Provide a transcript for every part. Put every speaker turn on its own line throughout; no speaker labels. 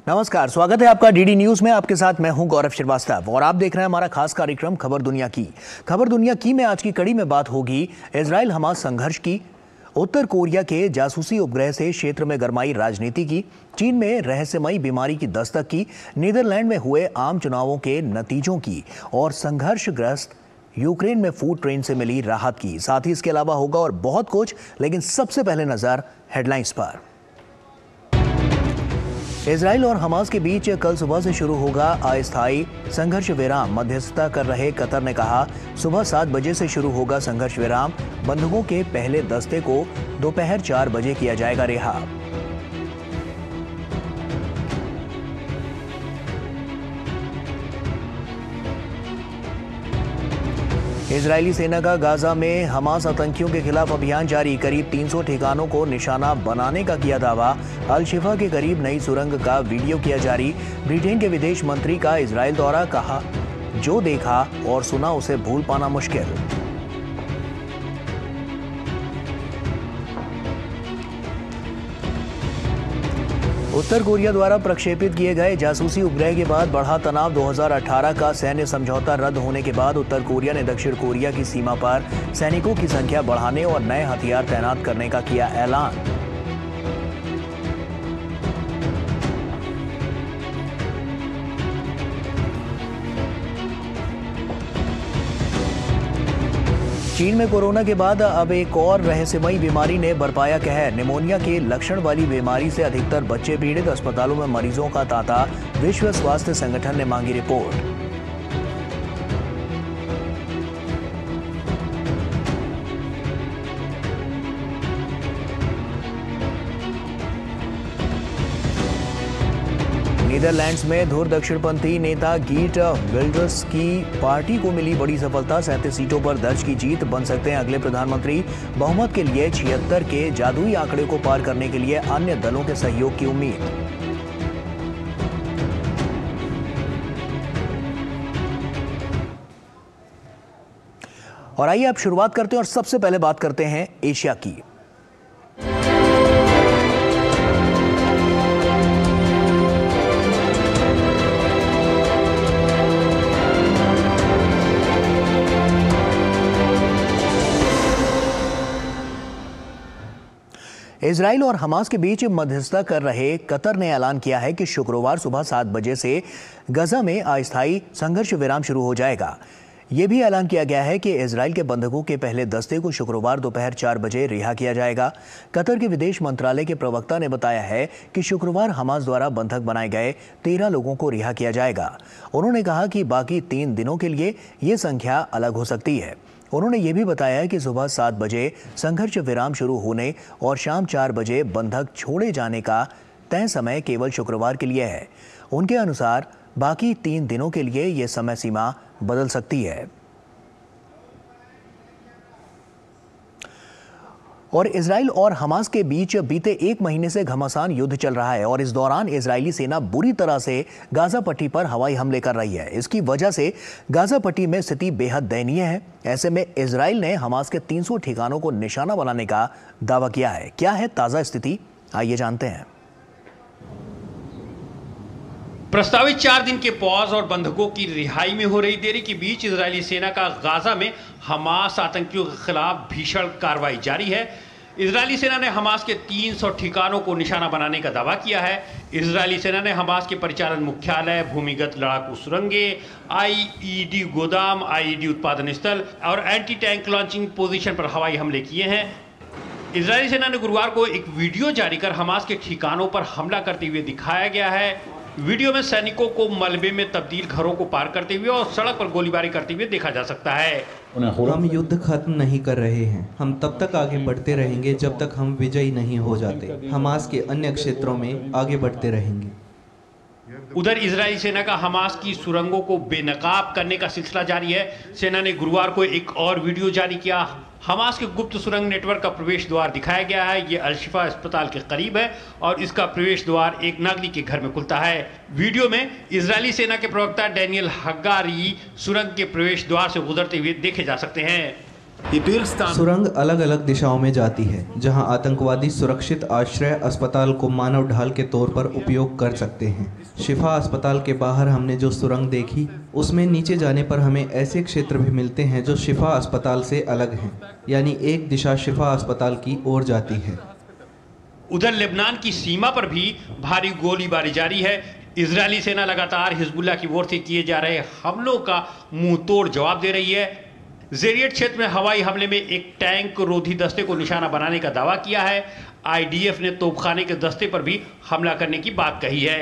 नमस्कार, स्वागत है आपका डीडी न्यूज में। आपके साथ मैं हूं गौरव श्रीवास्तव और आप देख रहे हैं हमारा खास कार्यक्रम खबर दुनिया की। खबर दुनिया की में आज की कड़ी में बात होगी इजराइल हमास संघर्ष की, उत्तर कोरिया के जासूसी उपग्रह से क्षेत्र में गरमाई राजनीति की, चीन में रहस्यमयी बीमारी की दस्तक की, नीदरलैंड में हुए आम चुनावों के नतीजों की और संघर्षग्रस्त यूक्रेन में फूड ट्रेन से मिली राहत की। साथ ही इसके अलावा होगा और बहुत कुछ, लेकिन सबसे पहले नजर हेडलाइंस पर। इजराइल और हमास के बीच कल सुबह से शुरू होगा अस्थायी संघर्ष विराम। मध्यस्थता कर रहे कतर ने कहा सुबह 7 बजे से शुरू होगा संघर्ष विराम। बंधकों के पहले दस्ते को दोपहर 4 बजे किया जाएगा रिहा। इजरायली सेना का गाजा में हमास आतंकियों के खिलाफ अभियान जारी। करीब 300 ठिकानों को निशाना बनाने का किया दावा। अल शिफा के करीब नई सुरंग का वीडियो किया जारी। ब्रिटेन के विदेश मंत्री का इजरायल दौरा, कहा जो देखा और सुना उसे भूल पाना मुश्किल। उत्तर कोरिया द्वारा प्रक्षेपित किए गए जासूसी उपग्रह के बाद बढ़ा तनाव। 2018 का सैन्य समझौता रद्द होने के बाद उत्तर कोरिया ने दक्षिण कोरिया की सीमा पर सैनिकों की संख्या बढ़ाने और नए हथियार तैनात करने का किया ऐलान। चीन में कोरोना के बाद अब एक और रहस्यमयी बीमारी ने बरपाया कहर। निमोनिया के लक्षण वाली बीमारी से अधिकतर बच्चे पीड़ित, अस्पतालों में मरीजों का तांता। विश्व स्वास्थ्य संगठन ने मांगी रिपोर्ट। नीदरलैंड्स में धुर दक्षिणपंथी नेता गीट विल्डर्स की पार्टी को मिली बड़ी सफलता। 37 सीटों पर दर्ज की जीत, बन सकते हैं अगले प्रधानमंत्री। बहुमत के लिए 76 के जादुई आंकड़े को पार करने के लिए अन्य दलों के सहयोग की उम्मीद। और आइए अब शुरुआत करते हैं और सबसे पहले बात करते हैं एशिया की। इजराइल और हमास के बीच मध्यस्थता कर रहे कतर ने ऐलान किया है कि शुक्रवार सुबह 7 बजे से गजा में अस्थायी संघर्ष विराम शुरू हो जाएगा। यह भी ऐलान किया गया है कि इजराइल के बंधकों के पहले दस्ते को शुक्रवार दोपहर 4 बजे रिहा किया जाएगा। कतर के विदेश मंत्रालय के प्रवक्ता ने बताया है कि शुक्रवार हमास द्वारा बंधक बनाए गए 13 लोगों को रिहा किया जाएगा। उन्होंने कहा कि बाकी 3 दिनों के लिए ये संख्या अलग हो सकती है। उन्होंने ये भी बताया कि सुबह 7 बजे संघर्ष विराम शुरू होने और शाम 4 बजे बंधक छोड़े जाने का तय समय केवल शुक्रवार के लिए है। उनके अनुसार बाकी 3 दिनों के लिए ये समय सीमा बदल सकती है। और इजराइल और हमास के बीच बीते 1 महीने से घमासान युद्ध चल रहा है और इस दौरान इजरायली सेना बुरी तरह से गाजा पट्टी पर हवाई हमले कर रही है। इसकी वजह से गाजा पट्टी में स्थिति बेहद दयनीय है। ऐसे में इजराइल ने हमास के 300 ठिकानों को निशाना बनाने का दावा किया है। क्या है ताज़ा स्थिति, आइए जानते हैं।
प्रस्तावित 4 दिन के पॉज और बंधकों की रिहाई में हो रही देरी के बीच इजरायली सेना का गाजा में हमास आतंकियों के खिलाफ भीषण कार्रवाई जारी है। इजरायली सेना ने हमास के 300 ठिकानों को निशाना बनाने का दावा किया है। इजरायली सेना ने हमास के परिचालन मुख्यालय, भूमिगत लड़ाकू सुरंगें, आईईडी गोदाम, आईईडी उत्पादन स्थल और एंटी टैंक लॉन्चिंग पोजीशन पर हवाई हमले किए हैं। इजरायली सेना ने गुरुवार को एक वीडियो जारी कर हमास के ठिकानों पर हमला करते हुए दिखाया गया है। वीडियो में सैनिकों को मलबे में तब्दील घरों को पार करते हुए और सड़क पर गोलीबारी करते हुए देखा जा सकता है।
हम युद्ध खत्म नहीं कर रहे हैं। हम तब तक आगे बढ़ते रहेंगे जब तक हम विजयी नहीं हो जाते। हमास के अन्य क्षेत्रों में आगे बढ़ते रहेंगे।
उधर इजरायली सेना का हमास की सुरंगों को बेनकाब करने का सिलसिला जारी है। सेना ने गुरुवार को एक और वीडियो जारी किया। हमास के गुप्त सुरंग नेटवर्क का प्रवेश द्वार दिखाया गया है। ये अल शिफा अस्पताल के करीब है और इसका प्रवेश द्वार एक नागरिक के घर में खुलता है। वीडियो में इजरायली सेना के प्रवक्ता डैनियल हगारी सुरंग के प्रवेश द्वार से गुजरते हुए देखे जा सकते हैं।
सुरंग अलग अलग दिशाओं में जाती है जहां आतंकवादी सुरक्षित आश्रय अस्पताल को मानव ढाल के तौर पर उपयोग कर सकते हैं। शिफा अस्पताल के बाहर हमने जो सुरंग देखी उसमें नीचे जाने पर हमें ऐसे क्षेत्र भी मिलते हैं जो शिफा अस्पताल से अलग हैं, यानी एक दिशा शिफा अस्पताल की ओर जाती है।
उधर लेबनान की सीमा पर भी भारी गोलीबारी जारी है। इजरायली सेना लगातार हिजबुल्लाह की ओर से किए जा रहे हमलों का मुंह तोड़ जवाब दे रही है। ज़ेरियत क्षेत्र में हवाई हमले में एक टैंक रोधी दस्ते को निशाना बनाने का दावा किया है। आईडीएफ ने तोपखाने के दस्ते पर भी हमला करने की बात कही है।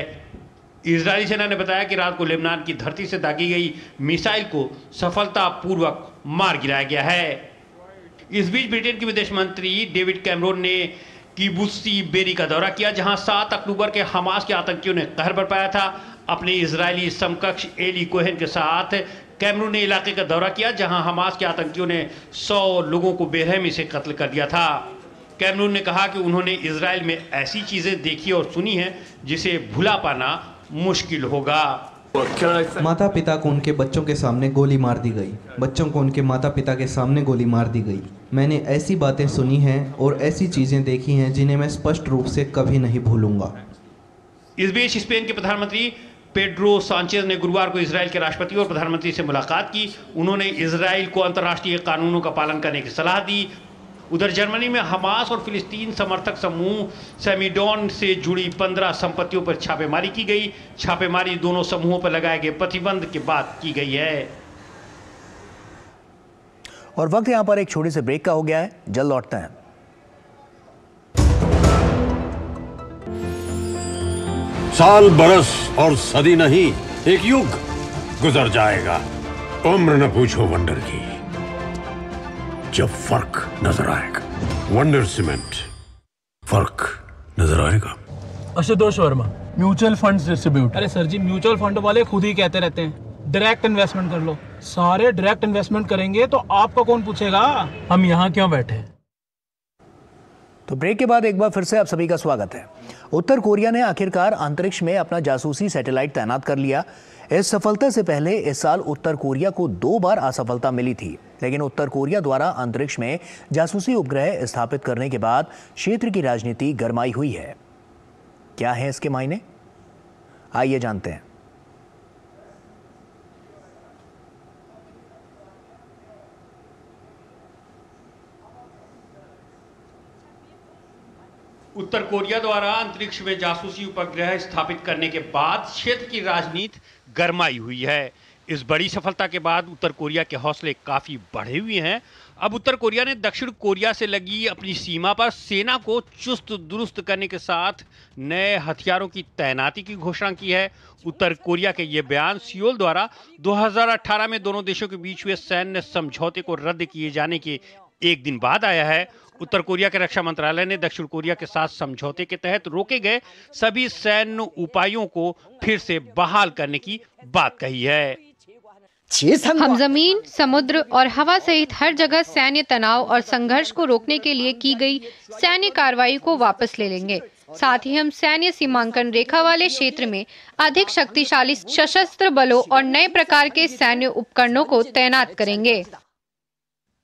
इजरायली सेना ने बताया कि रात को लेबनान की धरती से दागी गई मिसाइल को सफलतापूर्वक मार गिराया गया है। इस बीच ब्रिटेन के विदेश मंत्री डेविड कैमरून ने किबुत्सी बेरी का दौरा किया, जहां 7 अक्टूबर के हमास के आतंकियों ने कहर बरपाया था। अपने इजरायली समकक्ष एली कोहेन के साथ कैमरून ने इलाके का दौरा किया, जहां हमास के आतंकियों ने 100 लोगों को बेरहमी से कत्ल कर दिया था। कैमरून ने कहा कि उन्होंने इजराइल में ऐसी चीजें देखी और सुनी हैं जिसे भुला पाना मुश्किल होगा।
माता पिता को उनके बच्चों के सामने गोली मार दी गई, बच्चों को उनके माता पिता के सामने गोली मार दी गई। मैंने ऐसी बातें सुनी हैं और ऐसी चीजें देखी हैं जिन्हें मैं स्पष्ट रूप से कभी नहीं भूलूंगा।
इस बीच स्पेन के प्रधानमंत्री पेड्रो सांचेज ने गुरुवार को इजराइल के राष्ट्रपति और प्रधानमंत्री से मुलाकात की। उन्होंने इजराइल को अंतर्राष्ट्रीय कानूनों का पालन करने की सलाह दी। उधर जर्मनी में हमास और फिलिस्तीन समर्थक समूह सेमीडोन से जुड़ी 15 संपत्तियों पर छापेमारी की गई। छापेमारी दोनों समूहों पर लगाए गए प्रतिबंध के बाद की गई है।
और वक्त यहां पर एक छोटे से ब्रेक का हो गया है, जल्द लौटते हैं।
साल बरस और सदी नहीं, एक युग गुजर जाएगा। उम्र न पूछो वंडर की, जब फर्क नजर आएगा। वंडर सीमेंट, फर्क नजर आएगा।
Ashutosh Verma, mutual funds distribute. अरे सर जी, म्यूचुअल फंड वाले खुद ही कहते रहते हैं डायरेक्ट इन्वेस्टमेंट कर लो। सारे डायरेक्ट इन्वेस्टमेंट करेंगे तो आपका कौन पूछेगा? हम यहाँ क्यों बैठे?
तो ब्रेक के बाद एक बार फिर से आप सभी का स्वागत है। उत्तर कोरिया ने आखिरकार अंतरिक्ष में अपना जासूसी सैटेलाइट तैनात कर लिया। इस सफलता से पहले इस साल उत्तर कोरिया को 2 बार असफलता मिली थी, लेकिन उत्तर कोरिया द्वारा अंतरिक्ष में जासूसी उपग्रह स्थापित करने के बाद क्षेत्र की राजनीति गरमाई हुई है। क्या है इसके मायने, आइए जानते हैं।
उत्तर कोरिया द्वारा अंतरिक्ष में जासूसी उपग्रह स्थापित करने के बाद क्षेत्र की राजनीति गरमाई हुई है। इस बड़ी सफलता के बाद उत्तर कोरिया के हौसले काफी बढ़े हुए हैं। अब उत्तर कोरिया ने दक्षिण कोरिया से लगी अपनी सीमा पर सेना को चुस्त दुरुस्त करने के साथ नए हथियारों की तैनाती की घोषणा की है। उत्तर कोरिया के ये बयान सियोल द्वारा 2018 में दोनों देशों के बीच हुए सैन्य समझौते को रद्द किए जाने के एक दिन बाद आया है। उत्तर कोरिया के रक्षा मंत्रालय ने दक्षिण कोरिया के साथ समझौते के तहत रोके गए सभी सैन्य उपायों को फिर से बहाल करने की बात कही है।
हम जमीन, समुद्र और हवा सहित हर जगह सैन्य तनाव और संघर्ष को रोकने के लिए की गई सैन्य कार्रवाई को वापस ले लेंगे। साथ ही हम सैन्य सीमांकन रेखा वाले क्षेत्र में अधिक शक्तिशाली सशस्त्र बलों और नए प्रकार के सैन्य उपकरणों को तैनात करेंगे।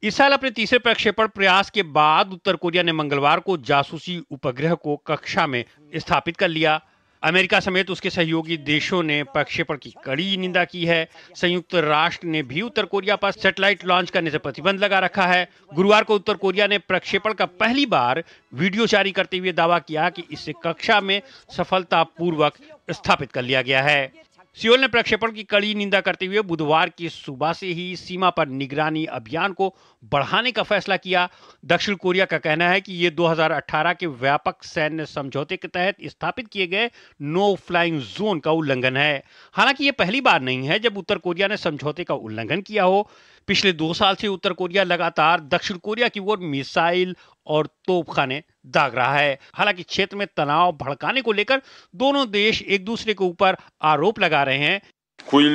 इस साल अपने तीसरे प्रक्षेपण प्रयास के बाद उत्तर कोरिया ने मंगलवार को जासूसी उपग्रह को कक्षा में स्थापित कर लिया। अमेरिका समेत उसके सहयोगी देशों ने प्रक्षेपण की कड़ी निंदा की है। संयुक्त राष्ट्र ने भी उत्तर कोरिया पर सैटेलाइट लॉन्च करने से प्रतिबंध लगा रखा है। गुरुवार को उत्तर कोरिया ने प्रक्षेपण का पहली बार वीडियो जारी करते हुए दावा किया कि इसे कक्षा में सफलतापूर्वक स्थापित कर लिया गया है। सियोल ने प्रक्षेपण की कड़ी निंदा करते हुए बुधवार की सुबह से ही सीमा पर निगरानी अभियान को बढ़ाने का फैसला किया। दक्षिण कोरिया का कहना है कि ये 2018 के व्यापक सैन्य समझौते के तहत स्थापित किए गए नो फ्लाइंग जोन का उल्लंघन है। हालांकि ये पहली बार नहीं है जब उत्तर कोरिया ने समझौते का उल्लंघन किया हो। पिछले 2 साल से उत्तर कोरिया लगातार दक्षिण कोरिया की ओर मिसाइल और तोपखाने दाग रहा है। हालांकि क्षेत्र में तनाव भड़काने को लेकर दोनों देश एक दूसरे के ऊपर आरोप लगा रहे हैं।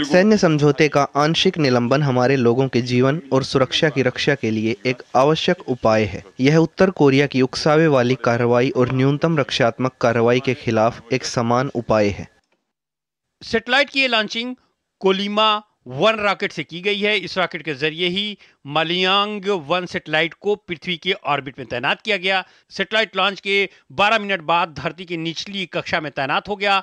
सैन्य समझौते का आंशिक निलंबन हमारे लोगों के जीवन और सुरक्षा की रक्षा के लिए एक आवश्यक उपाय है। यह उत्तर कोरिया की उकसावे वाली कार्रवाई और न्यूनतम रक्षात्मक कार्रवाई के खिलाफ एक समान उपाय है।
सैटेलाइट की ये लॉन्चिंग कोलिमा वन रॉकेट से की गई है। इस रॉकेट के जरिए ही मलयांग 1 सैटेलाइट को पृथ्वी के ऑर्बिट में तैनात किया गया। सैटेलाइट लॉन्च के 12 मिनट बाद धरती की निचली कक्षा में तैनात हो गया।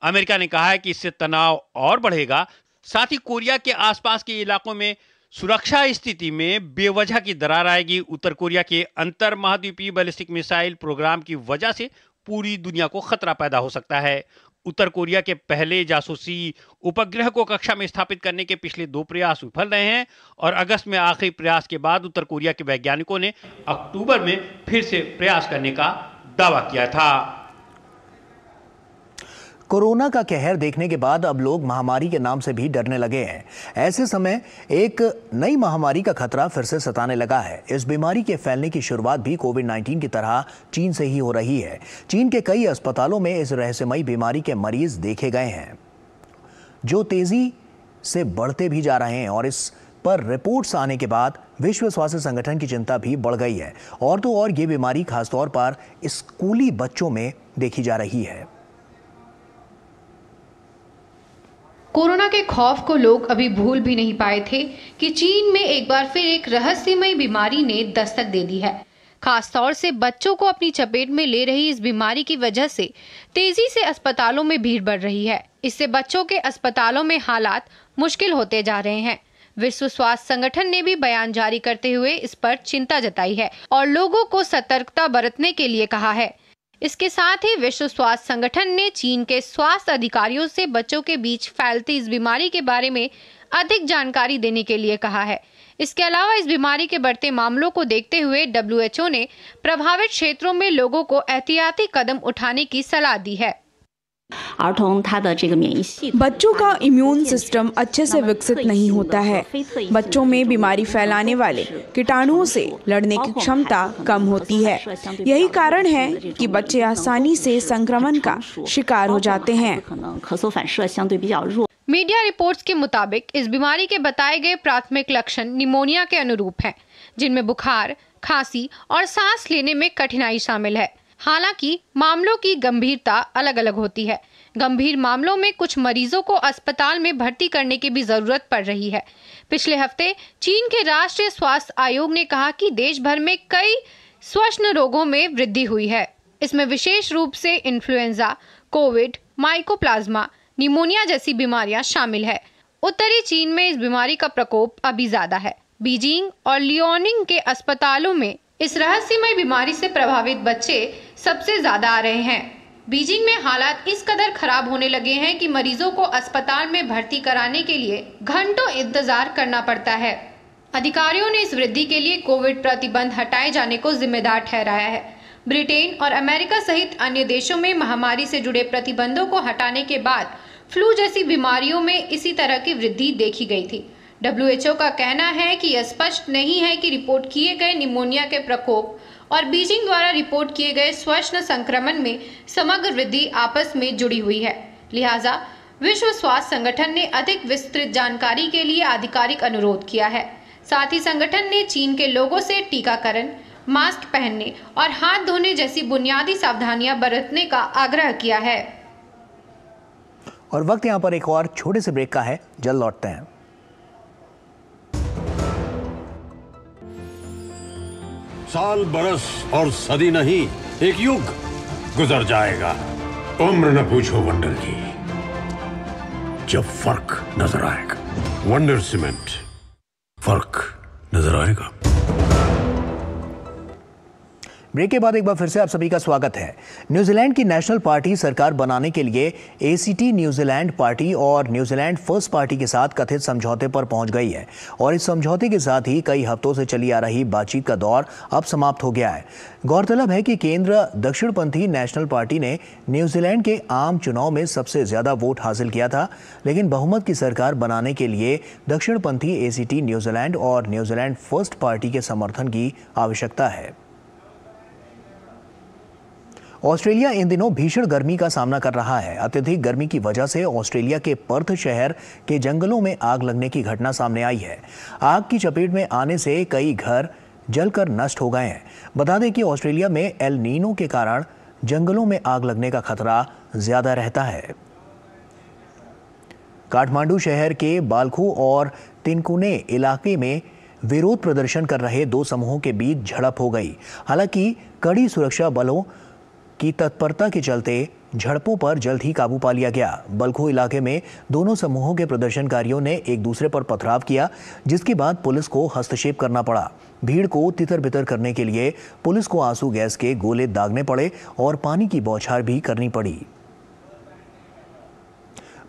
अमेरिका ने कहा है कि इससे तनाव और बढ़ेगा। साथ ही कोरिया के आसपास के इलाकों में सुरक्षा स्थिति में बेवजह की दरार आएगी। उत्तर कोरिया के अंतर महाद्वीपीय बैलिस्टिक मिसाइल प्रोग्राम की वजह से पूरी दुनिया को खतरा पैदा हो सकता है। उत्तर कोरिया के पहले जासूसी उपग्रह को कक्षा में स्थापित करने के पिछले 2 प्रयास विफल रहे हैं और अगस्त में आखिरी प्रयास के बाद उत्तर कोरिया के वैज्ञानिकों ने अक्टूबर में फिर से प्रयास करने का दावा किया था।
कोरोना का कहर देखने के बाद अब लोग महामारी के नाम से भी डरने लगे हैं। ऐसे समय एक नई महामारी का खतरा फिर से सताने लगा है। इस बीमारी के फैलने की शुरुआत भी कोविड-19 की तरह चीन से ही हो रही है। चीन के कई अस्पतालों में इस रहस्यमयी बीमारी के मरीज देखे गए हैं, जो तेजी से बढ़ते भी जा रहे हैं और इस पर रिपोर्ट्स आने के बाद विश्व स्वास्थ्य संगठन की चिंता भी बढ़ गई है। और तो और ये बीमारी खासतौर पर स्कूली बच्चों में देखी जा रही है।
कोरोना के खौफ को लोग अभी भूल भी नहीं पाए थे कि चीन में एक बार फिर एक रहस्यमयी बीमारी ने दस्तक दे दी है। खासतौर से बच्चों को अपनी चपेट में ले रही इस बीमारी की वजह से तेजी से अस्पतालों में भीड़ बढ़ रही है। इससे बच्चों के अस्पतालों में हालात मुश्किल होते जा रहे हैं। विश्व स्वास्थ्य संगठन ने भी बयान जारी करते हुए इस पर चिंता जताई है और लोगों को सतर्कता बरतने के लिए कहा है। इसके साथ ही विश्व स्वास्थ्य संगठन ने चीन के स्वास्थ्य अधिकारियों से बच्चों के बीच फैलती इस बीमारी के बारे में अधिक जानकारी देने के लिए कहा है। इसके अलावा इस बीमारी के बढ़ते मामलों को देखते हुए WHO ने प्रभावित क्षेत्रों में लोगों को एहतियाती कदम उठाने की सलाह दी है।
बच्चों का इम्यून सिस्टम अच्छे से विकसित नहीं होता है। बच्चों में बीमारी फैलाने वाले कीटाणुओं से लड़ने की क्षमता कम होती है। यही कारण है कि बच्चे आसानी से संक्रमण का शिकार हो जाते हैं।
मीडिया रिपोर्ट्स के मुताबिक इस बीमारी के बताए गए प्राथमिक लक्षण निमोनिया के अनुरूप हैं, जिनमें बुखार, खांसी और सांस लेने में कठिनाई शामिल है। हालांकि मामलों की गंभीरता अलग अलग होती है। गंभीर मामलों में कुछ मरीजों को अस्पताल में भर्ती करने की भी जरूरत पड़ रही है। पिछले हफ्ते चीन के राष्ट्रीय स्वास्थ्य आयोग ने कहा कि देश भर में कई श्वसन रोगों में वृद्धि हुई है। इसमें विशेष रूप से इन्फ्लुएंजा, कोविड, माइकोप्लाज्मा, निमोनिया जैसी बीमारियां शामिल है। उत्तरी चीन में इस बीमारी का प्रकोप अभी ज्यादा है। बीजिंग और लियोनिंग के अस्पतालों में इस रहस्यमय बीमारी से प्रभावित बच्चे सबसे ज्यादा आ रहे हैं। बीजिंग में हालात इस कदर खराब होने लगे हैं कि मरीजों को अस्पताल में भर्ती कराने के लिए घंटों इंतजार करना पड़ता है। अधिकारियों ने इस वृद्धि के लिए कोविड प्रतिबंध हटाए जाने को जिम्मेदार ठहराया है। ब्रिटेन और अमेरिका सहित अन्य देशों में महामारी से जुड़े प्रतिबंधों को हटाने के बाद फ्लू जैसी बीमारियों में इसी तरह की वृद्धि देखी गई थी। WHO का कहना है कि यह स्पष्ट नहीं है कि रिपोर्ट किए गए निमोनिया के प्रकोप और बीजिंग द्वारा रिपोर्ट किए गए श्वसन संक्रमण में समग्र वृद्धि आपस में जुड़ी हुई है। लिहाजा विश्व स्वास्थ्य संगठन ने अधिक विस्तृत जानकारी के लिए आधिकारिक अनुरोध किया है। साथ ही संगठन ने चीन के लोगों से टीकाकरण, मास्क पहनने और हाथ धोने जैसी बुनियादी सावधानियां बरतने का आग्रह किया है।
और वक्त यहाँ पर एक और छोटे से ब्रेक का है, जल्द लौटते हैं।
साल, बरस और सदी नहीं, एक युग गुजर जाएगा। उम्र न पूछो वंडर की, जब फर्क नजर आएगा। वंडर सीमेंट, फर्क नजर आएगा।
ब्रेक के बाद एक बार फिर से आप सभी का स्वागत है। न्यूजीलैंड की नेशनल पार्टी सरकार बनाने के लिए ACT न्यूजीलैंड पार्टी और न्यूजीलैंड फर्स्ट पार्टी के साथ कथित समझौते पर पहुंच गई है और इस समझौते के साथ ही कई हफ्तों से चली आ रही बातचीत का दौर अब समाप्त हो गया है। गौरतलब है कि केंद्र दक्षिणपंथी नेशनल पार्टी ने न्यूजीलैंड के आम चुनाव में सबसे ज्यादा वोट हासिल किया था, लेकिन बहुमत की सरकार बनाने के लिए दक्षिणपंथी ACT न्यूजीलैंड और न्यूजीलैंड फर्स्ट पार्टी के समर्थन की आवश्यकता है। ऑस्ट्रेलिया इन दिनों भीषण गर्मी का सामना कर रहा है। अत्यधिक गर्मी की वजह से ऑस्ट्रेलिया के पर्थ शहर के जंगलों में आग लगने की घटना सामने आई है। आग की चपेट में आने से कई घर जलकर नष्ट हो गए हैं। बता दें कि ऑस्ट्रेलिया में एल नीनो के कारण जंगलों में आग लगने का खतरा ज्यादा रहता है। काठमांडू शहर के बालखू और तिनकुने इलाके में विरोध प्रदर्शन कर रहे दो समूहों के बीच झड़प हो गई। हालांकि कड़ी सुरक्षा बलों की तत्परता के चलते झड़पों पर जल्द ही काबू पा लिया गया। बलखू इलाके में दोनों समूहों के प्रदर्शनकारियों ने एक दूसरे पर पथराव किया, जिसके बाद पुलिस को हस्तक्षेप करना पड़ा। भीड़ को तितर बितर करने के लिए पुलिस को आंसू गैस के गोले दागने पड़े और पानी की बौछार भी करनी पड़ी।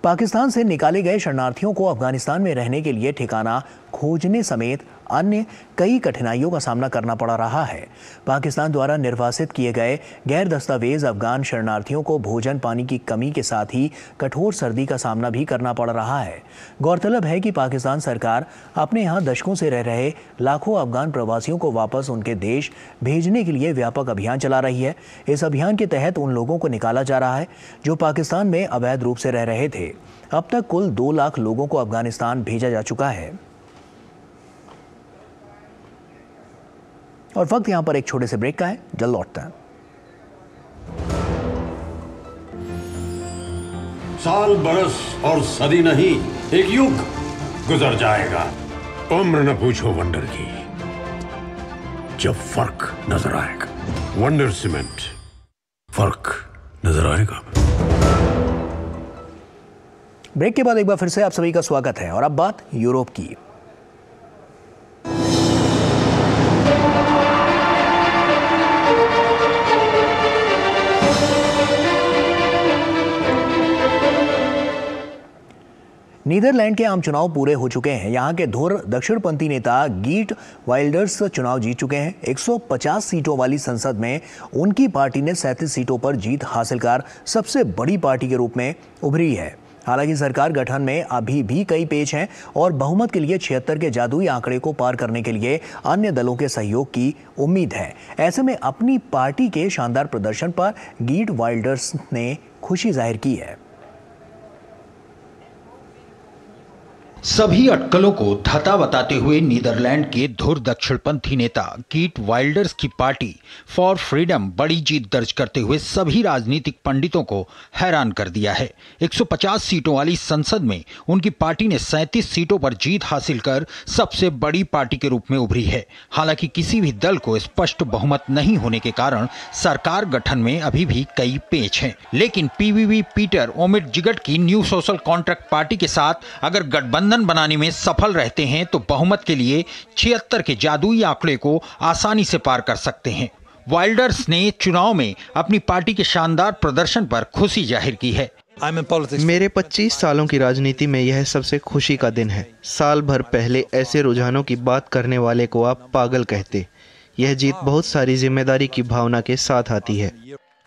पाकिस्तान से निकाले गए शरणार्थियों को अफगानिस्तान में रहने के लिए ठिकाना खोजने समेत अन्य कई कठिनाइयों का सामना करना पड़ रहा है। पाकिस्तान द्वारा निर्वासित किए गए गैर दस्तावेज अफगान शरणार्थियों को भोजन पानी की कमी के साथ ही कठोर सर्दी का सामना भी करना पड़ रहा है। गौरतलब है कि पाकिस्तान सरकार अपने यहाँ दशकों से रह रहे लाखों अफगान प्रवासियों को वापस उनके देश भेजने के लिए व्यापक अभियान चला रही है। इस अभियान के तहत उन लोगों को निकाला जा रहा है जो पाकिस्तान में अवैध रूप से रह रहे थे। अब तक कुल 2 लाख लोगों को अफगानिस्तान भेजा जा चुका है। और वक्त यहां पर एक छोटे से ब्रेक का है, जल्द लौटता है।
साल बरस और सदी नहीं, एक युग गुजर जाएगा। उम्र न पूछो वंडर की, जब फर्क नजर आएगा। वंडर सीमेंट, फर्क नजर आएगा।
ब्रेक के बाद एक बार फिर से आप सभी का स्वागत है और अब बात यूरोप की। नीदरलैंड के आम चुनाव पूरे हो चुके हैं। यहाँ के धुर दक्षिणपंथी नेता गीट वाइल्डर्स चुनाव जीत चुके हैं। 150 सीटों वाली संसद में उनकी पार्टी ने 37 सीटों पर जीत हासिल कर सबसे बड़ी पार्टी के रूप में उभरी है। हालांकि सरकार गठन में अभी भी कई पेच हैं और बहुमत के लिए 76 के जादुई आंकड़े को पार करने के लिए अन्य दलों के सहयोग की उम्मीद है। ऐसे में अपनी पार्टी के शानदार प्रदर्शन पर गीट वाइल्डर्स ने खुशी जाहिर की है।
सभी अटकलों को धता बताते हुए नीदरलैंड के धुर दक्षिणपंथी नेता गीट वाइल्डर्स की पार्टी फॉर फ्रीडम बड़ी जीत दर्ज करते हुए सभी राजनीतिक पंडितों को हैरान कर दिया है। 150 सीटों वाली संसद में उनकी पार्टी ने 37 सीटों पर जीत हासिल कर सबसे बड़ी पार्टी के रूप में उभरी है। हालांकि किसी भी दल को स्पष्ट बहुमत नहीं होने के कारण सरकार गठन में अभी भी कई पेच हैं। लेकिन पीवीवी पीटर ओमिटजिगट की न्यू सोशल कॉन्ट्रैक्ट पार्टी के साथ अगर गठबंधन बनाने में सफल रहते हैं तो बहुमत के लिए 76 के जादुई आंकड़े को आसानी से पार कर सकते हैं। वाइल्डर्स ने चुनाव में अपनी पार्टी के शानदार प्रदर्शन पर खुशी जाहिर की है।
मेरे 25 सालों की राजनीति में यह सबसे खुशी का दिन है। साल भर पहले ऐसे रुझानों की बात करने वाले को आप पागल कहते। यह जीत बहुत सारी जिम्मेदारी की भावना के साथ आती है।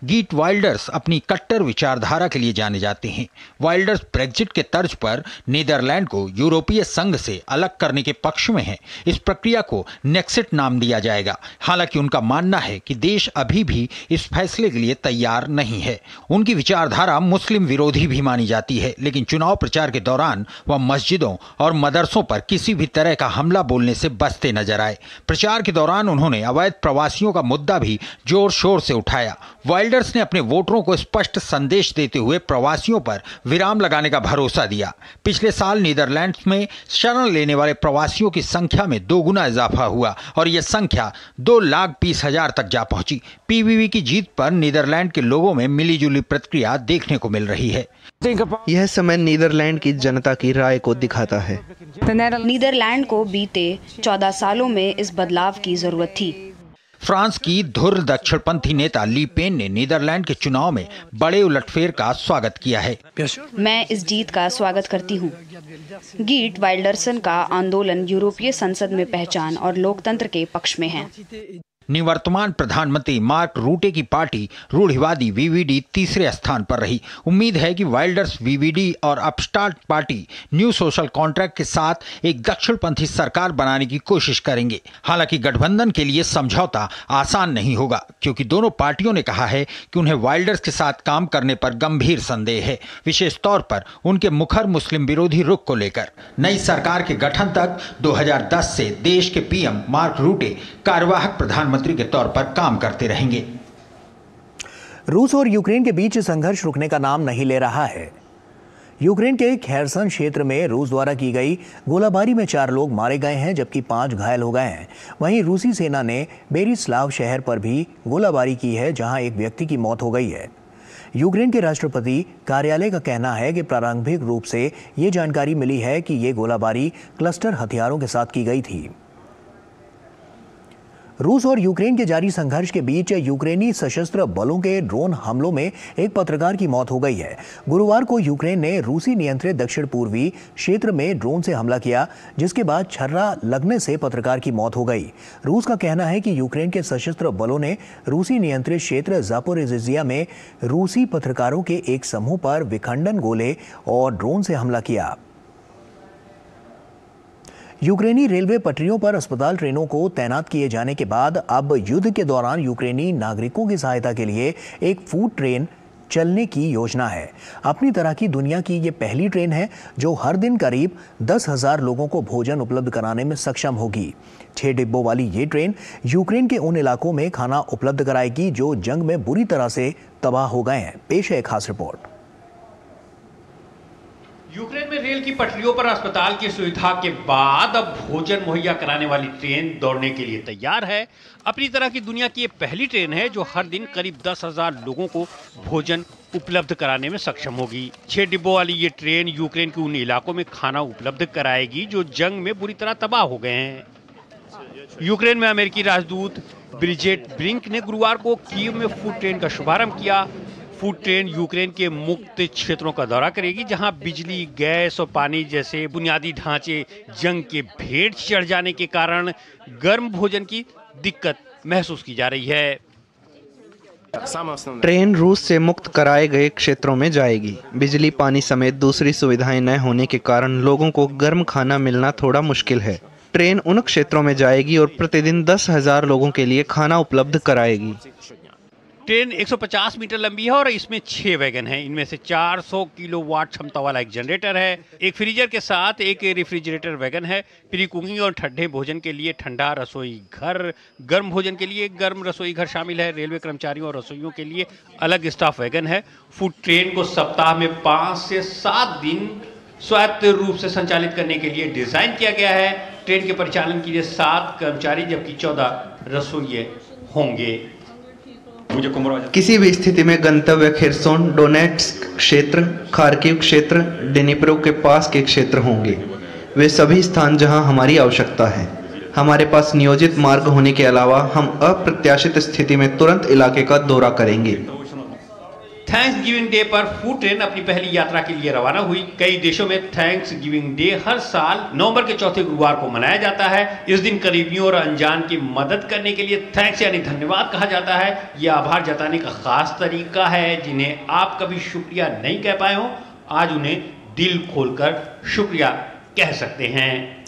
गीट वाइल्डर्स अपनी कट्टर विचारधारा के लिए जाने जाते हैं। वाइल्डर्स ब्रेक्जिट के तर्ज पर नीदरलैंड को यूरोपीय संघ से अलग करने के पक्ष में हैं। इस प्रक्रिया को नेक्सिट नाम दिया जाएगा। हालांकि उनका मानना है कि देश अभी भी इस फैसले के लिए तैयार नहीं है। उनकी विचारधारा मुस्लिम विरोधी भी मानी जाती है, लेकिन चुनाव प्रचार के दौरान वह मस्जिदों और मदरसों पर किसी भी तरह का हमला बोलने से बचते नजर आए। प्रचार के दौरान उन्होंने अवैध प्रवासियों का मुद्दा भी जोर शोर से उठाया। वाइल्डर्स ने अपने वोटरों को स्पष्ट संदेश देते हुए प्रवासियों पर विराम लगाने का भरोसा दिया। पिछले साल नीदरलैंड में शरण लेने वाले प्रवासियों की संख्या में 2 गुना इजाफा हुआ और यह संख्या 2,20,000 तक जा पहुंची। पीवीवी की जीत पर नीदरलैंड के लोगों में मिलीजुली प्रतिक्रिया देखने को मिल रही है।
यह समय नीदरलैंड की जनता की राय को दिखाता है।
नीदरलैंड को बीते 14 सालों में इस बदलाव की जरूरत थी।
फ्रांस की धुर दक्षिणपंथी नेता ली पेन ने नीदरलैंड के चुनाव में बड़े उलटफेर का स्वागत किया है।
मैं इस जीत का स्वागत करती हूँ। गीट वाइल्डर्सन का आंदोलन यूरोपीय संसद में पहचान और लोकतंत्र के पक्ष में है।
निवर्तमान प्रधानमंत्री मार्क रूटे की पार्टी रूढ़िवादी वीवीडी तीसरे स्थान पर रही। उम्मीद है कि वाइल्डर्स वीवीडी और upstart party new social contract के साथ एक दक्षिणपंथी सरकार बनाने की कोशिश करेंगे। हालांकि गठबंधन के लिए समझौता आसान नहीं होगा, क्योंकि दोनों पार्टियों ने कहा है कि उन्हें वाइल्डर्स के साथ काम करने पर गंभीर संदेह है, विशेष तौर पर उनके मुखर मुस्लिम विरोधी रुख को लेकर। नई सरकार के गठन तक 2010 से देश के पीएम मार्क रूटे कार्यवाहक प्रधानमंत्री के तौर पर काम करते रहेंगे।
रूस और यूक्रेन के बीच संघर्ष रुकने का नाम नहीं ले रहा है। यूक्रेन के खेरसन क्षेत्र में रूस द्वारा की गई गोलाबारी में 4 लोग मारे गए हैं जबकि 5 घायल हो गए हैं। वहीं रूसी सेना ने बेरिस्लाव शहर पर भी गोलाबारी की है जहां एक व्यक्ति की मौत हो गई है। यूक्रेन के राष्ट्रपति कार्यालय का कहना है कि प्रारंभिक रूप से ये जानकारी मिली है कि ये गोलाबारी क्लस्टर हथियारों के साथ की गई थी। रूस और यूक्रेन के जारी संघर्ष के बीच यूक्रेनी सशस्त्र बलों के ड्रोन हमलों में एक पत्रकार की मौत हो गई है। गुरुवार को यूक्रेन ने रूसी नियंत्रित दक्षिण पूर्वी क्षेत्र में ड्रोन से हमला किया जिसके बाद छर्रा लगने से पत्रकार की मौत हो गई। रूस का कहना है कि यूक्रेन के सशस्त्र बलों ने रूसी नियंत्रित क्षेत्र ज़ापोरिज़िया में रूसी पत्रकारों के एक समूह पर विखंडन गोले और ड्रोन से हमला किया। यूक्रेनी रेलवे पटरियों पर अस्पताल ट्रेनों को तैनात किए जाने के बाद अब युद्ध के दौरान यूक्रेनी नागरिकों की सहायता के लिए एक फूड ट्रेन चलने की योजना है। अपनी तरह की दुनिया की ये पहली ट्रेन है जो हर दिन करीब 10,000 लोगों को भोजन उपलब्ध कराने में सक्षम होगी। 6 डिब्बों वाली ये ट्रेन यूक्रेन के उन इलाकों में खाना उपलब्ध कराएगी जो जंग में बुरी तरह से तबाह हो गए हैं। पेश है एक खास रिपोर्ट।
यूक्रेन में रेल की पटरियों पर अस्पताल की सुविधा के बाद अब भोजन मुहैया कराने वाली ट्रेन दौड़ने के लिए तैयार है। अपनी तरह की दुनिया की ये पहली ट्रेन है जो हर दिन करीब 10,000 लोगों को भोजन उपलब्ध कराने में सक्षम होगी। 6 डिब्बों वाली ये ट्रेन यूक्रेन के उन इलाकों में खाना उपलब्ध कराएगी जो जंग में बुरी तरह तबाह हो गए हैं। यूक्रेन में अमेरिकी राजदूत ब्रिजेट ब्रिंक ने गुरुवार को कीव में फूड ट्रेन का शुभारंभ किया। फूड ट्रेन यूक्रेन के मुक्त क्षेत्रों का दौरा करेगी जहां बिजली, गैस और पानी जैसे बुनियादी ढांचे जंग के भेंट चढ़ जाने के कारण गर्म भोजन की दिक्कत महसूस की जा रही है।
ट्रेन रूस से मुक्त कराए गए क्षेत्रों में जाएगी। बिजली, पानी समेत दूसरी सुविधाएं न होने के कारण लोगों को गर्म खाना मिलना थोड़ा मुश्किल है। ट्रेन उन क्षेत्रों में जाएगी और प्रतिदिन 10,000 लोगों के लिए खाना उपलब्ध कराएगी।
ट्रेन 150 मीटर लंबी है और इसमें 6 वैगन हैं। इनमें से 400 किलोवाट क्षमता वाला एक जनरेटर है। एक फ्रीजर के साथ एक रेफ्रिजरेटर वैगन है। प्री कुकिंग और ठंडे भोजन के लिए ठंडा रसोई घर, गर्म भोजन के लिए गर्म रसोई घर शामिल है। रेलवे कर्मचारियों और रसोइयों के लिए अलग स्टाफ वैगन है। फूड ट्रेन को सप्ताह में 5 से 7 दिन स्वायत्त रूप से संचालित करने के लिए डिजाइन किया गया है। ट्रेन के परिचालन के लिए 7 कर्मचारी जबकि 14 रसोइये होंगे।
किसी भी स्थिति में गंतव्य खेरसोन, डोनेट्स्क क्षेत्र, खार्किव क्षेत्र, डेनिप्रो के पास के क्षेत्र होंगे। वे सभी स्थान जहां हमारी आवश्यकता है। हमारे पास नियोजित मार्ग होने के अलावा हम अप्रत्याशित स्थिति में तुरंत इलाके का दौरा करेंगे।
थैंक्स गिविंग डे पर फूड ट्रेन अपनी पहली यात्रा के लिए रवाना हुई। कई देशों में थैंक्स गिविंग डे हर साल नवंबर के चौथे गुरुवार को मनाया जाता है। इस दिन करीबियों और अनजान की मदद करने के लिए थैंक्स यानी धन्यवाद कहा जाता है। यह आभार जताने का खास तरीका है जिन्हें आप कभी शुक्रिया नहीं कह पाए हो, आज उन्हें दिल खोलकर शुक्रिया कह सकते हैं।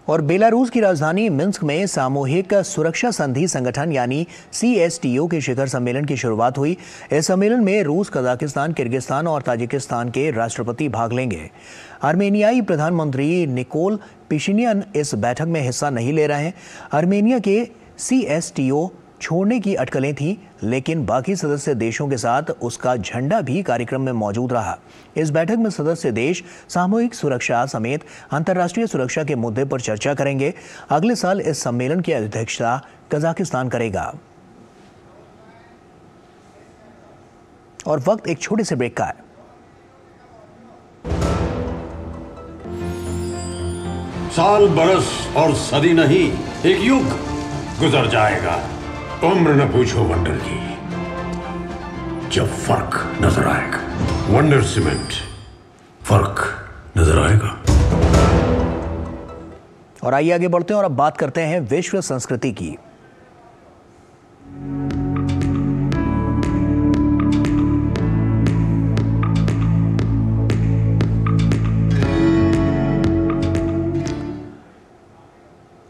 और बेलारूस की राजधानी मिन्स्क में सामूहिक सुरक्षा संधि संगठन यानी CSTO के शिखर सम्मेलन की शुरुआत हुई। इस सम्मेलन में रूस, कजाकिस्तान, किर्गिस्तान और ताजिकिस्तान के राष्ट्रपति भाग लेंगे। आर्मेनियाई प्रधानमंत्री निकोल पिशिनियन इस बैठक में हिस्सा नहीं ले रहे हैं। आर्मेनिया के CSTO छोड़ने की अटकलें थीं, लेकिन बाकी सदस्य देशों के साथ उसका झंडा भी कार्यक्रम में मौजूद रहा। इस बैठक में सदस्य देश सामूहिक सुरक्षा समेत अंतर्राष्ट्रीय सुरक्षा के मुद्दे पर चर्चा करेंगे। अगले साल इस सम्मेलन की अध्यक्षता कजाकिस्तान करेगा। और वक्त एक छोटे से ब्रेक का है।
साल, बरस और सदी नहीं, एक युग गुजर जाएगा। उम्र न पूछो वंडर की, जब फर्क नजर आएगा। वंडर सीमेंट, फर्क नजर आएगा।
और आइए आगे बढ़ते हैं और अब बात करते हैं विश्व संस्कृति की।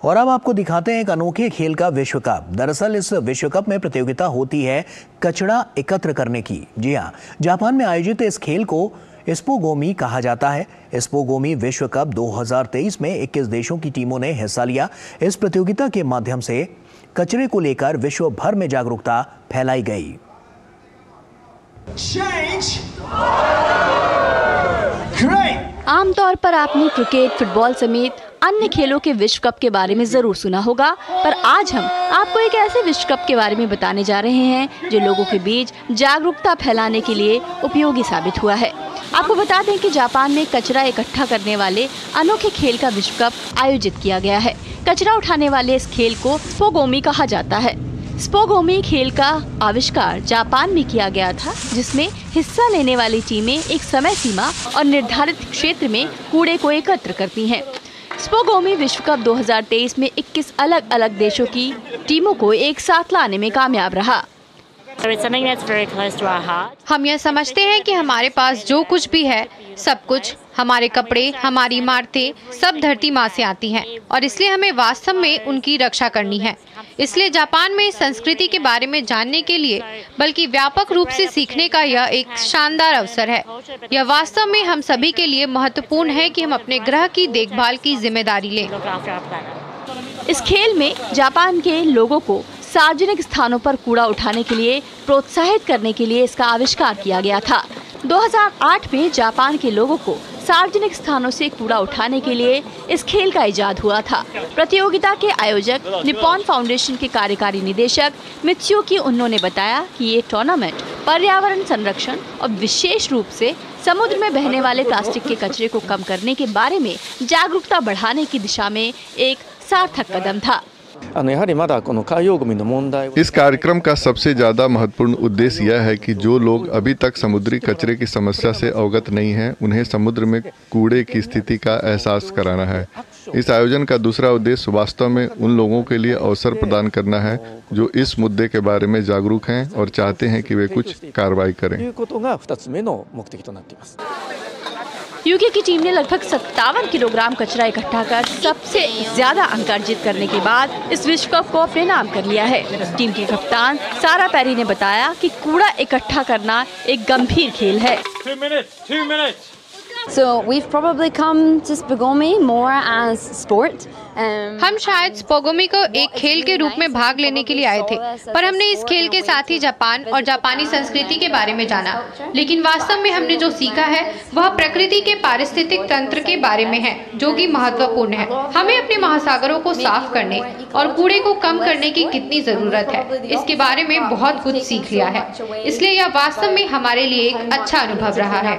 और अब आपको दिखाते हैं एक अनोखे खेल का विश्व कप। दरअसल इस विश्व कप में प्रतियोगिता होती है कचरा एकत्र करने की। जी हाँ, जापान में आयोजित इस खेल को स्पोगोमी कहा जाता है। स्पोगोमी विश्व कप 2023 में 21 देशों की टीमों ने हिस्सा लिया। इस प्रतियोगिता के माध्यम से कचरे को लेकर विश्व भर में जागरूकता फैलाई गई।
आमतौर पर आपने क्रिकेट, फुटबॉल समेत अन्य खेलों के विश्व कप के बारे में जरूर सुना होगा, पर आज हम आपको एक ऐसे विश्व कप के बारे में बताने जा रहे हैं जो लोगों के बीच जागरूकता फैलाने के लिए उपयोगी साबित हुआ है। आपको बता दें कि जापान में कचरा इकट्ठा करने वाले अनोखे खेल का विश्व कप आयोजित किया गया है। कचरा उठाने वाले इस खेल को स्पोगोमी कहा जाता है। स्पोगोमी खेल का आविष्कार जापान में किया गया था, जिसमें हिस्सा लेने वाली टीमें एक समय सीमा और निर्धारित क्षेत्र में कूड़े को एकत्र करती हैं। स्पोगोमी विश्व कप 2023 में 21 अलग अलग देशों की टीमों को एक साथ लाने में कामयाब रहा।
हम यह समझते हैं कि हमारे पास जो कुछ भी है, सब कुछ, हमारे कपड़े, हमारी इमारतें, सब धरती माँ से आती हैं और इसलिए हमें वास्तव में उनकी रक्षा करनी है। इसलिए जापान में इस संस्कृति के बारे में जानने के लिए बल्कि व्यापक रूप से सीखने का यह एक शानदार अवसर है। यह वास्तव में हम सभी के लिए महत्वपूर्ण है कि हम अपने ग्रह की देखभाल की जिम्मेदारी लें।
इस खेल में जापान के लोगों को सार्वजनिक स्थानों पर कूड़ा उठाने के लिए प्रोत्साहित करने के लिए इसका आविष्कार किया गया था। 2008 में जापान के लोगों को सार्वजनिक स्थानों से कूड़ा उठाने के लिए इस खेल का इजाद हुआ था। प्रतियोगिता के आयोजक निप्पॉन फाउंडेशन के कार्यकारी निदेशक मित्सुकी उन्नो ने बताया कि ये टूर्नामेंट पर्यावरण संरक्षण और विशेष रूप से समुद्र में बहने वाले प्लास्टिक के कचरे को कम करने के बारे में जागरूकता बढ़ाने की दिशा में एक सार्थक कदम था।
इस कार्यक्रम का सबसे ज्यादा महत्वपूर्ण उद्देश्य यह है कि जो लोग अभी तक समुद्री कचरे की समस्या से अवगत नहीं हैं, उन्हें समुद्र में कूड़े की स्थिति का एहसास कराना है। इस आयोजन का दूसरा उद्देश्य वास्तव में उन लोगों के लिए अवसर प्रदान करना है जो इस मुद्दे के बारे में जागरूक हैं और चाहते हैं कि वे कुछ कार्रवाई करें।
यूके की टीम ने लगभग 57 किलोग्राम कचरा इकट्ठा कर सबसे ज्यादा अंक अर्जित करने के बाद इस विश्व कप को अपने नाम कर लिया है। टीम की कप्तान सारा पेरी ने बताया कि कूड़ा इकट्ठा करना एक गंभीर खेल है।
2 minutes. So we've probably come to Spogomi more as sport.
हम शायद स्पोगोमी को एक खेल के रूप में भाग लेने के लिए आए थे, पर हमने इस खेल के साथ ही जापान और जापानी संस्कृति के बारे में जाना। लेकिन वास्तव में हमने जो सीखा है वह प्रकृति के पारिस्थितिक तंत्र के बारे में है, जो कि महत्वपूर्ण है। हमें अपने महासागरों को साफ करने और कूड़े को कम करने की कितनी जरूरत है, इसके बारे में बहुत कुछ सीख लिया है। इसलिए यह वास्तव में हमारे लिए एक अच्छा अनुभव रहा है।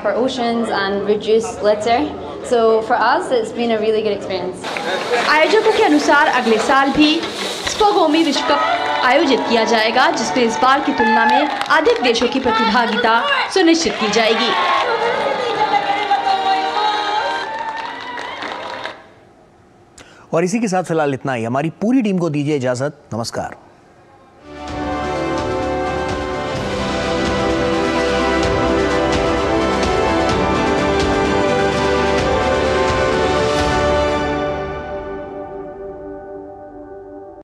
So for us, it's been a really good experience.
आयोजकों के अनुसार अगले साल भी स्पोगोमी विश्व कप आयोजित किया जाएगा, जिसमें इस बार की तुलना में अधिक देशों की प्रतिभागिता सुनिश्चित की जाएगी।
और इसी के साथ फिलहाल इतना ही। हमारी पूरी टीम को दीजिए इजाजत। नमस्कार।